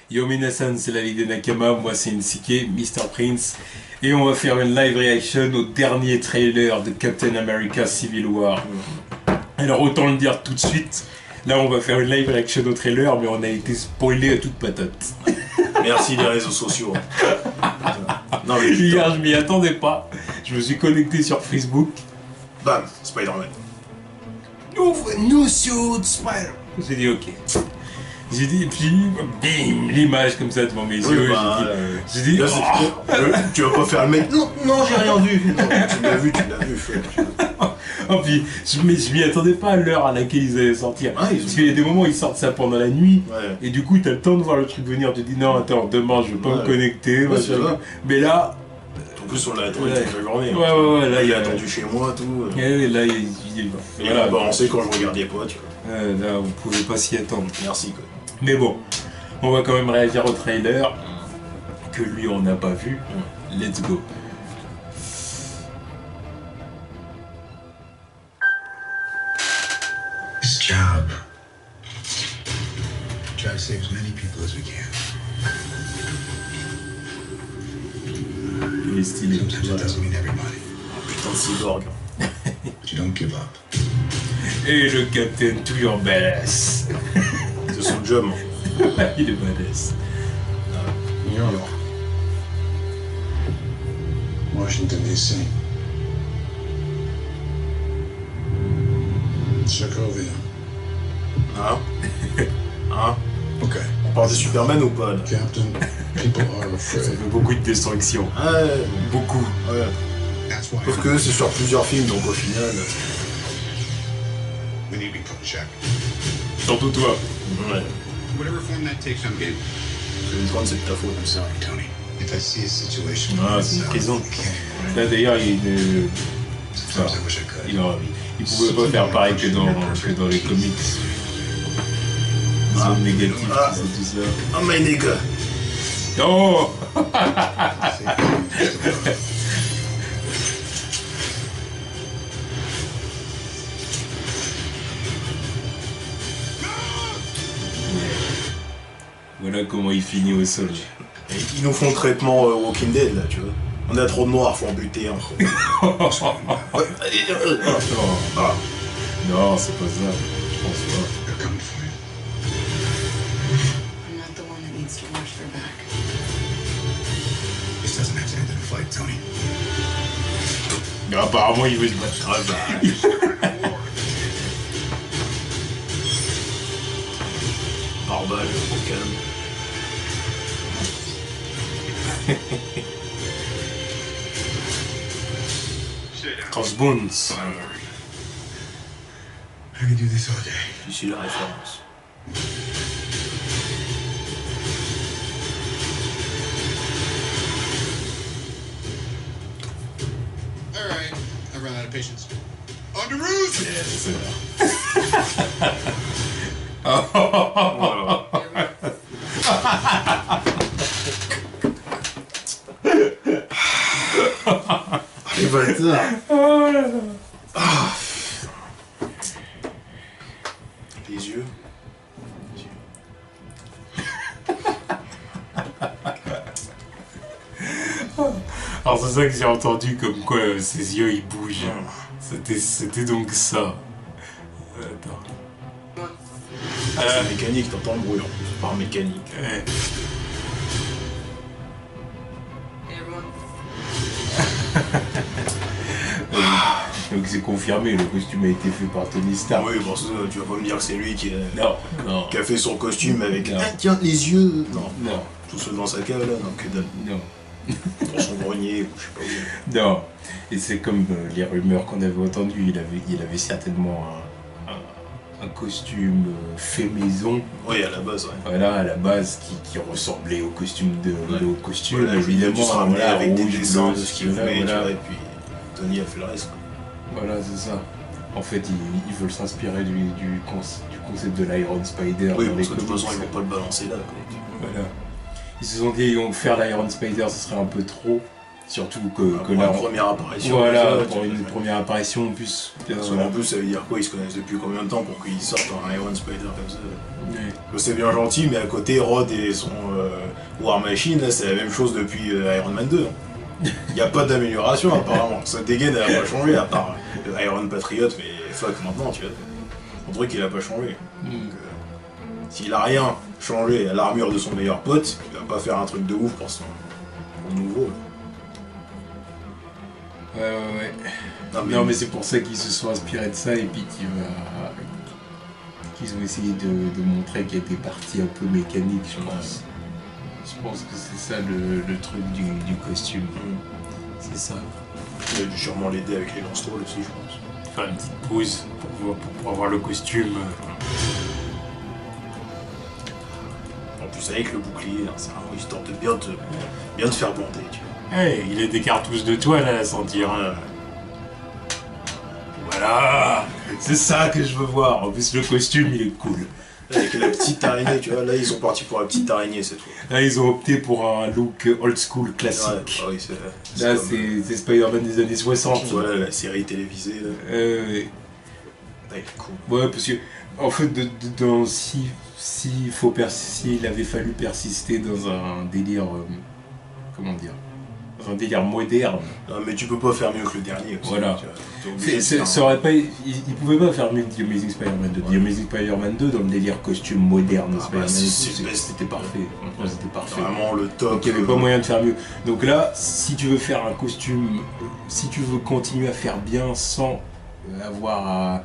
Yo minasan, c'est la Ligue des Nakama, moi c'est Nsike, Mr. Prince, et on va faire une live reaction au dernier trailer de Captain America Civil War. Alors autant le dire tout de suite, là on va faire une live reaction au trailer, mais on a été spoilé à toute patate. Merci les réseaux sociaux. Non mais hier je m'y attendais pas, je me suis connecté sur Facebook. Bam, Spider-Man. New suit Spider. J'ai dit ok. J'ai dit, et puis, bim, l'image comme ça devant mes yeux. J'ai dit, là, tu vas pas faire le mec. Non, non, j'ai rien vu. Non, tu l'as vu. Oh, puis, je m'y attendais pas à l'heure à laquelle ils allaient sortir. Ah, parce qu'il y a des moments où ils sortent ça pendant la nuit. Ouais. Et du coup, t'as le temps de voir le truc venir. Tu te dis, non, attends, demain, je vais pas me connecter. Ouais, mais là. En plus, on l'a attendu toute la journée. Ouais, là, il a attendu chez moi, tout. Et là, il a balancé quand je regardais pas, tu vois. Là, on pouvait pas s'y attendre. Merci, quoi. Mais bon, on va quand même réagir au trailer que lui on n'a pas vu. Let's go. This job. Try to save as many people as we can. Il est stylé. Sometimes it doesn't mean everybody. Putain de cyborg. But you don't give up. Et le Captain toujours badass. C'est son job. Il est badass. New York. Washington, D.C. Sokovia. Hein? Hein? Okay. On parle de Superman ou pas, là? Captain, people are Ça afraid. fait beaucoup de destruction. Ouais. Beaucoup. Ouais. That's why Sauf que c'est sur plusieurs films, donc au final... we need to be put in check. Surtout toi. Ouais. Whatever form that takes, I'm game. C'est une grande, c'est de ta faute. I'm sorry, Tony. If I see a situation, Ah, c'est une prison. Là d'ailleurs, il sometimes I wish I could. il pouvait pas faire pareil que dans les comics. Zone négative, tout ça. Oh my nigga. Oh. Voilà comment il finit au sol. Et ils nous font le traitement Walking Dead, là, tu vois. On a trop de noirs, faut en buter un. Ouais. Non, c'est pas ça. Je pense pas. They're coming for you. I'm not the one that needs to watch their back. This doesn't have to end in a fight, Tony. Mais apparemment, il veut se battre. Ah bah. Barbale, au calme. Crossbones. I could do this all day. Je suis la référence. All right, I run out of patience. On the roof! Yeah, c'est ça. Les bâtards. Oh là là. Les yeux. Alors c'est ça que j'ai entendu comme quoi ses yeux ils bougent. C'était donc ça. Attends. C'est mécanique, t'entends le bruit en plus, par mécanique. Ouais. Hey, everyone. Donc c'est confirmé, le costume a été fait par Tony Stark. Oui, bon, ça, tu vas pas me dire que c'est lui qui Non. a fait son costume avec. Non. Ah, tiens, les yeux. Non. Non. Tout seul dans sa cave là, non, que dalle. Non. Dans son grenier, ou je sais pas où. Non. Et c'est comme les rumeurs qu'on avait entendues, il avait certainement un costume fait maison. Oui, à la base, ouais. Voilà, à la base, qui ressemblait au costume au costume, Voilà, évidemment. tu seras amené avec des rouge, dessins bleu, de ce qu'il voulait, voilà. tu vois, et puis Tony a fait le reste. Quoi. Voilà, c'est ça. En fait, ils veulent s'inspirer du concept de l'Iron Spider. Oui, dans parce les que de toute comics. façon, ils vont pas le balancer là. Quoi. Voilà. Ils se sont dit, faire l'Iron Spider, ce serait un peu trop. Surtout que Pour là, une première apparition. voilà, déjà, pour tu une vois. première apparition en plus. Parce qu'en plus, ça veut dire quoi? Ils se connaissent depuis combien de temps pour qu'ils sortent un Iron Spider comme ça? Ouais. C'est bien gentil, mais à côté, Rod et son War Machine, là, c'est la même chose depuis Iron Man 2. Il n'y a pas d'amélioration apparemment. Ça dégaine, elle n'a pas changé, à part le Iron Patriot, mais fuck maintenant, tu vois. Son truc, il a pas changé. Donc, s'il a rien changé à l'armure de son meilleur pote, il va pas faire un truc de ouf pour son nouveau. Là. Ouais. Non, Mais c'est pour ça qu'ils se sont inspirés de ça et puis qu'ils ont essayé de montrer qu'il y a des parties un peu mécaniques, je pense. Je pense que c'est ça le truc du costume. C'est ça. Il a dû sûrement l'aider avec les lance-trolls aussi, je pense. Faire une petite pause pour avoir le costume. En plus, avec le bouclier, hein, c'est un histoire de bien te faire bander, tu vois. Hey, il a des cartouches de toile à sentir. Voilà, c'est ça que je veux voir. En plus, le costume, il est cool. Avec la petite araignée, tu vois, là ils sont partis pour la petite araignée cette fois. Là, ils ont opté pour un look old school classique. Ouais, ah oui, Là, comme, c'est Spider-Man des années 60. voilà la série télévisée. Là. Ouais. Ouais, cool. Ouais, parce que, en fait, s'il avait fallu persister dans un délire. Comment dire? Dans un délire moderne. Non, mais tu peux pas faire mieux que le dernier aussi. Voilà. Tu vois. T'es obligé de faire Ça aurait pas, il pouvait pas faire mieux que The Amazing Spider-Man 2. The Amazing Spider-Man 2 dans le délire costume moderne de Spider-Man, c'était parfait. Franchement, c'était parfait. vraiment le top. Donc il n'y avait pas moyen de faire mieux. Donc là, si tu veux faire un costume, si tu veux continuer à faire bien sans avoir à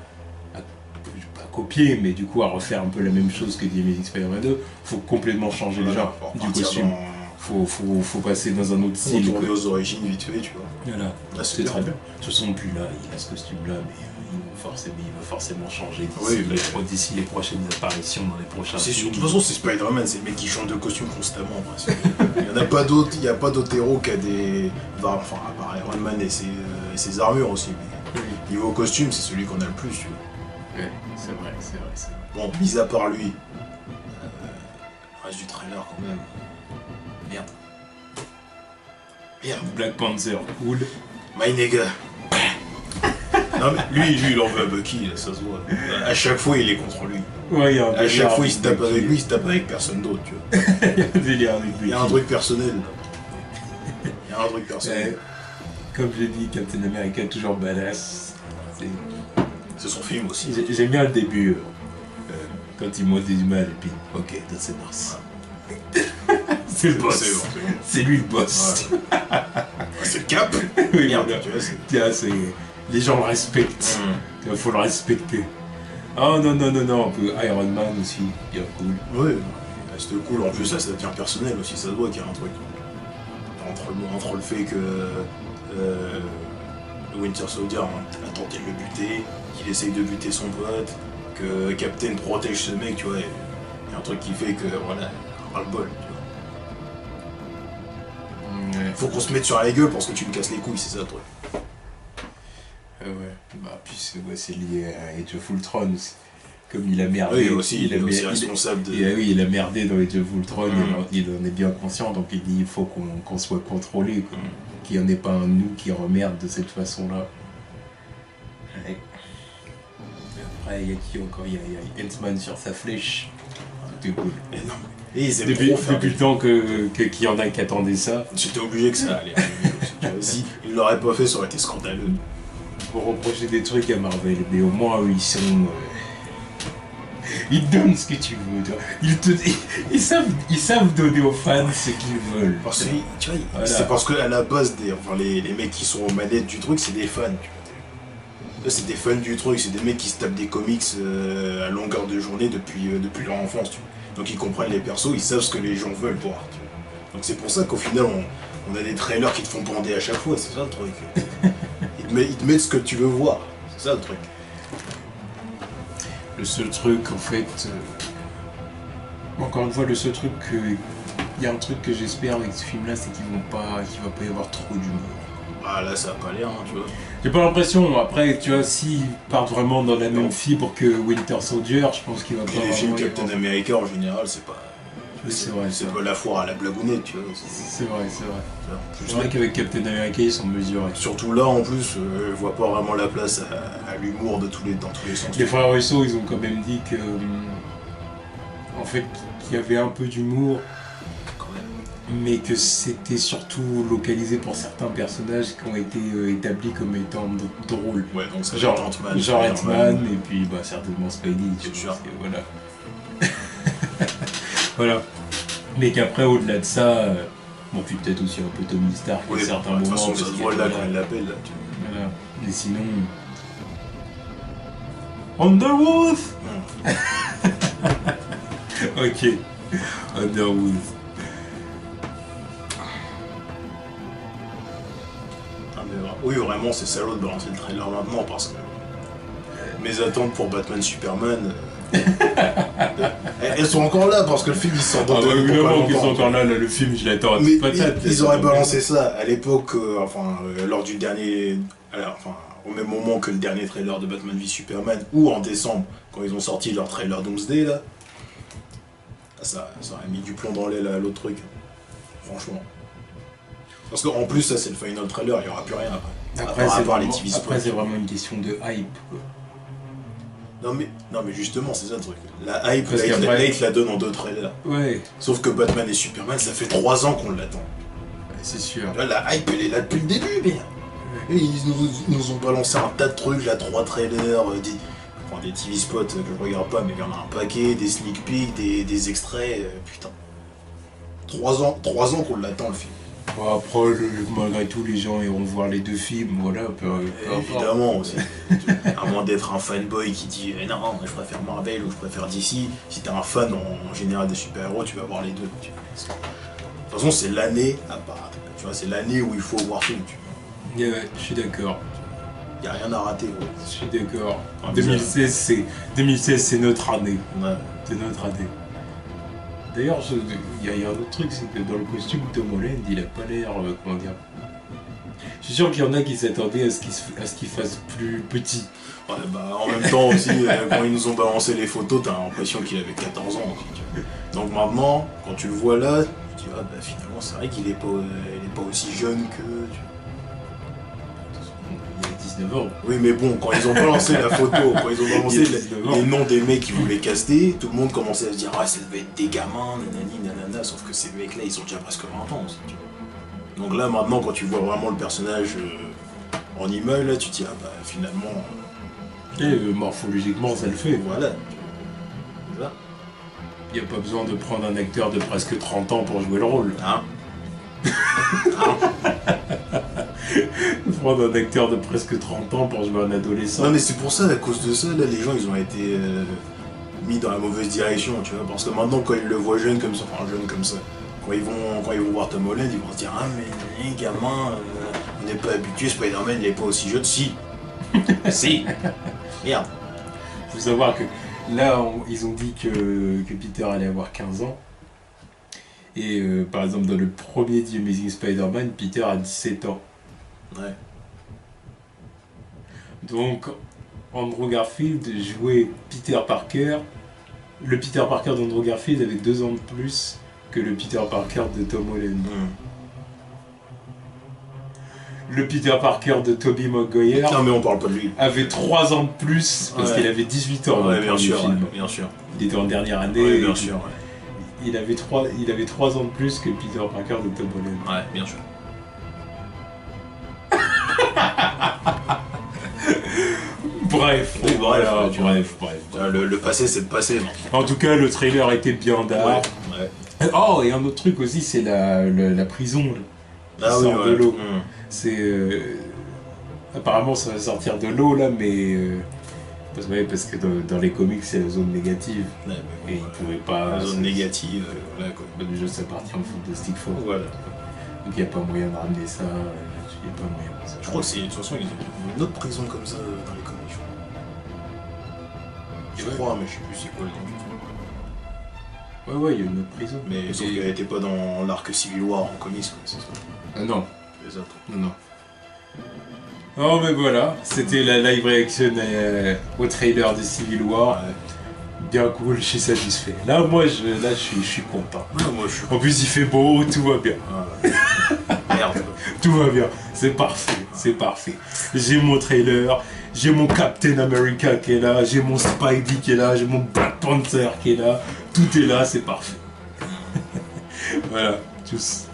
pas copier, mais du coup à refaire un peu la même chose que The Amazing Spider-Man 2, faut complètement changer le genre du costume. Faut passer dans un autre style. Retourner aux origines vite fait, tu vois. Voilà, Ah, c'est très bien. De toute façon, plus là, il a ce costume-là, mais il va forcément changer d'ici les prochaines apparitions dans les prochains films. De toute façon, c'est Spider-Man, c'est le mec qui change de costume constamment. Il n'y a pas d'autre héros qui a des. Enfin, à part Iron Man et ses armures aussi. Mais niveau costume, c'est celui qu'on a le plus, tu vois. Ouais, c'est vrai. Bon, mis à part lui, le reste du trailer quand même. Merde. Black Panther, cool. My nigga. Non mais lui il en veut à Bucky, là, ça se voit. À chaque fois il est contre lui. Ouais, il y a un À chaque fois il se tape Bucky. avec lui, il se tape avec personne d'autre, tu vois. Il y a un délire avec Il y a un Bucky. truc personnel. Il y a un truc personnel. Ouais. Comme j'ai dit, Captain America toujours badass. C'est son film aussi. J'aime bien le début, quand il monte des images et puis, ok, c'est boss. C'est le boss. C'est bon. C'est lui le boss. Ouais. C'est le cap. Oui, Merde, voilà. tu vois, Tiens, les gens le respectent. Il faut le respecter. Oh non, Iron Man aussi, bien cool. Ouais, c'était cool. En plus, ça devient personnel aussi. Ça se voit qu'il y a un truc. Entre le fait que le Winter Soldier a tenté de le buter, qu'il essaye de buter son pote, que Captain protège ce mec, tu vois. Il y a un truc qui fait que, voilà, on a le bol, tu vois. Ouais. Faut qu'on se mette sur la gueule parce que tu me casses les couilles, c'est ça le truc. Ouais. Bah, puis c'est lié à Age of Ultron aussi. Comme il a merdé. Oui, aussi, il est aussi responsable de. Oui, il a merdé dans Age of Ultron, il en est bien conscient, donc il dit il faut qu'on soit contrôlé, qu'il n'y en ait pas un de nous qui remerde de cette façon-là. Ouais. Après, il y a qui encore? Il y a Ant-Man sur sa flèche. C'était cool. Mais non. Et ils aiment Depuis trop faire le temps qu'il y en a qui attendaient ça. J'étais obligé que ça allait arriver aussi, tu vois. Si ils l'auraient pas fait, ça aurait été scandaleux. Pour reprocher des trucs à Marvel, mais au moins eux, ils sont. Ils te donnent ce que tu veux, tu vois. Ils savent donner aux fans ce qu'ils veulent. Parce que, tu vois, Voilà. c'est parce qu'à la base, les mecs qui sont aux manettes du truc, c'est des fans, tu vois. Là, c'est des fans du truc, c'est des mecs qui se tapent des comics à longueur de journée depuis leur enfance, tu vois. Donc ils comprennent les persos, ils savent ce que les gens veulent voir, tu vois. Donc c'est pour ça qu'au final, on a des trailers qui te font bander à chaque fois, c'est ça le truc. Ils te mettent ce que tu veux voir, c'est ça le truc. Le seul truc, en fait. Encore une fois, le seul truc que. Il y a un truc que j'espère avec ce film-là, c'est qu'il va pas y avoir trop d'humour. Ah là, ça a pas l'air, hein, tu vois. J'ai pas l'impression, après, tu vois, s'ils partent vraiment dans la même fibre que Winter Soldier, je pense qu'il va pas Et les films vraiment y Captain avoir- America en général, c'est pas. Oui, c'est vrai. C'est pas la foire à la blagounette, tu vois. C'est vrai, c'est vrai. Plus C'est vrai qu'avec Captain America, ils sont mesurés. surtout là, en plus, je vois pas vraiment la place à l'humour dans tous les sens. Les frères Russo, ils ont quand même dit que. En fait, qu'il y avait un peu d'humour, Quand même. mais que c'était surtout localisé pour certains personnages qui ont été établis comme étant drôles. Ouais, donc ça Genre Ant-Man, genre Spider-Man. Ant-Man, et puis bah, certainement Spidey, tu C'est vois, sûr. et voilà. Voilà. Mais qu'après, au-delà de ça, bon, puis peut-être aussi un peu Tony Stark Oui, à certains de toute moments. façon, ça parce se qu'il voit est là là. quand il l'appelle, là, tu vois. Voilà. Mais sinon. Underwood. Ok. Underwood. Ah, mais oui, vraiment, c'est salaud de balancer le trailer maintenant parce que mes attentes pour Batman Superman, elles sont encore là parce que le film il sort dans Ah deux- bah pour pas évidemment qu'ils sont longtemps. encore là, le film, je l'attends à Mais toute patate. ils auraient balancé ça à l'époque, lors du dernier. Au même moment que le dernier trailer de Batman v Superman, ou en décembre, quand ils ont sorti leur trailer Doomsday, là. Ça aurait mis du plomb dans l'aile à l'autre truc. Franchement. Parce qu'en plus, ça c'est le final trailer, il n'y aura plus rien après. Après, à c'est part les vraiment, TV après, spots. c'est vraiment une question de hype, quoi. Non mais justement, c'est ça le truc. La hype, Parce là, qu'après- ils te la donnent en 2 trailers. Ouais, Sauf que Batman et Superman, ça fait 3 ans qu'on l'attend. c'est sûr. Là, la hype, elle est là depuis le début, mais... Et ils nous ont balancé un tas de trucs, là, 3 trailers, des TV spots que je regarde pas, mais il y en a un paquet, des sneak peeks, des extraits, putain. 3 ans qu'on l'attend, le film. Bon, après, malgré tout, les gens iront voir les deux films, voilà. Peu importe. Évidemment aussi. À moins d'être un fanboy qui dit non, je préfère Marvel ou je préfère DC. Si t'es un fan en général des super-héros, tu vas voir les deux. Tu vois. De toute façon, c'est l'année à part. Tu vois, c'est l'année où il faut voir film. Tu vois. Ouais, je suis d'accord. Y a rien à rater. Ouais. Je suis d'accord. Ah, 2016, c'est notre année. Ouais. C'est notre année. D'ailleurs, il y a un autre truc, c'est que dans le costume, Tom Holland, il a pas l'air, comment dire... Je suis sûr qu'il y en a qui s'attendaient à ce qu'il fasse plus petit. Ouais, bah, en même temps aussi, quand ils nous ont balancé les photos, t'as l'impression qu'il avait 14 ans. Aussi, tu vois. Donc maintenant, quand tu le vois là, tu dis bah finalement c'est vrai qu'il est pas aussi jeune que. Tu vois. Il a 19 ans. Oui, mais bon, quand ils ont balancé la photo, quand ils ont balancé Il y a 19 ans. les noms des mecs qui voulaient caster, tout le monde commençait à se dire ah ça devait être des gamins, nanani, nanana, sauf que ces mecs-là ils ont déjà presque 20 ans aussi, tu vois. Donc là maintenant quand tu vois vraiment le personnage en image, là tu te dis ah bah finalement Et morphologiquement, ça le fait. voilà. C'est ça. Il n'y a pas besoin de prendre un acteur de presque 30 ans pour jouer le rôle. Hein. Prendre un acteur de presque 30 ans pour jouer un adolescent. Non mais c'est pour ça, à cause de ça, là les gens ils ont été mis dans la mauvaise direction, tu vois, parce que maintenant quand ils le voient jeune comme ça, quand ils vont voir Tom Holland, ils vont se dire ah mais les gamins, on n'est pas habitué, Spider-Man il est pas aussi jeune, si. Si. Merde. Il faut savoir que là, ils ont dit que Peter allait avoir 15 ans. Et par exemple, dans le premier The Amazing Spider-Man, Peter a 17 ans. Ouais. Donc, Andrew Garfield jouait Peter Parker. Le Peter Parker d'Andrew Garfield avait 2 ans de plus que le Peter Parker de Tom Holland. Le Peter Parker de Tobey Maguire Non mais on parle pas de lui. avait 3 ans de plus parce Ouais. qu'il avait 18 ans dans Ouais, le bien premier sûr, film. bien sûr. Il était en dernière année. Ouais, et bien puis sûr, ouais. Il avait 3 ans de plus que Peter Parker de Tom Holland. Ouais, bien sûr. Bref, Oui, bref, voilà, tu vois. bref. Le passé c'est le passé. En tout cas, le trailer était bien d'art. Ouais. Oh, et un autre truc aussi, c'est la prison. Là. Ah Qui oui, sort ouais. de l'eau. C'est apparemment ça va sortir de l'eau là, mais parce que dans les comics c'est la zone négative Ouais, et ils pouvaient pas. la zone négative, voilà quoi. Déjà ça appartient au Fantastic Four. Voilà. Donc il n'y a pas moyen de ramener ça. Il n'y a pas moyen. Je crois que c'est, de toute façon, ils ont une autre prison comme ça dans les comics, je crois, mais je sais plus c'est quoi le nom. Ouais, il y a une autre prison. Mais sauf qu'elle était pas dans l'arc Civil War en comics, quoi, c'est ça. Ah non, Les autres. non. Oh mais voilà, c'était la live reaction au trailer de Civil War. Ouais. bien cool, je suis satisfait. Là, moi, je suis content. Ouais, moi je suis. En plus, il fait beau, tout va bien. Merde. Tout va bien, c'est parfait, c'est parfait. J'ai mon trailer, j'ai mon Captain America qui est là, j'ai mon Spidey qui est là, j'ai mon Black Panther qui est là. Tout est là, c'est parfait. Voilà, tous.